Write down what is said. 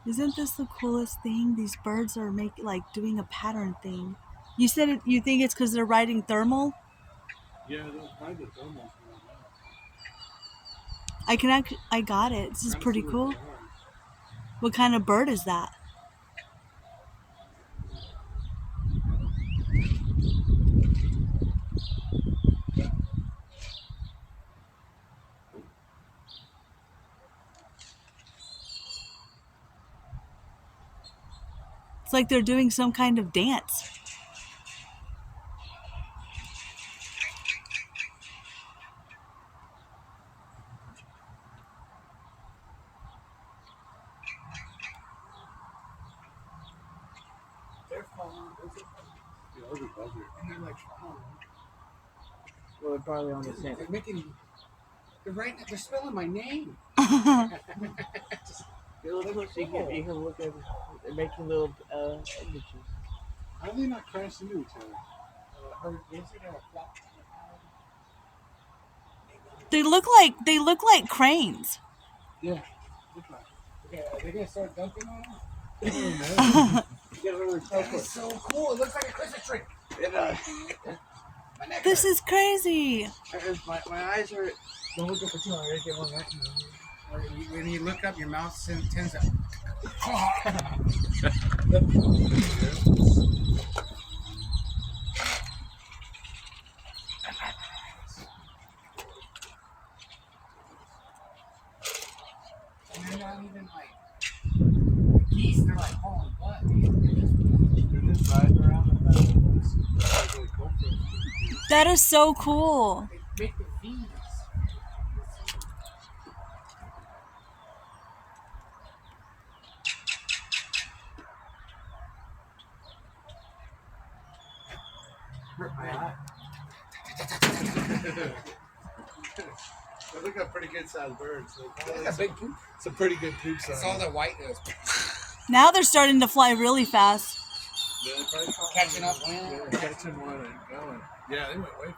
Isn't this the coolest thing? These birds are doing a pattern thing. You said it, you think it's because they're riding thermal? Yeah, they'll ride the thermals. I got it. This is pretty cool. What kind of bird is that? It's like they're doing some kind of dance. They're falling. Yeah, those are buzzers. And they're like falling. Well, they're probably on the same. They're making. They're spelling my name. You can look at. They're making little images. How do they not crash into each other? They look like cranes. Yeah. Look like. Okay, are they gonna start dunking on them? Oh, no. That's so cool. It looks like a Christmas tree. This is crazy. My eyes are. Don't look up for too long. I gotta get one right now. When you look up, your mouth tends to. And they're not even like geese. They're like hauling butt. They're just riding around in that. It's really cool for them. That is so cool. They make the V's. They look like pretty good sized birds. That's a big poop. It's a pretty good poop size. It's all the white Now they're starting to fly really fast. Yeah, catching up wind. Yeah, catching one and going. Yeah, they went way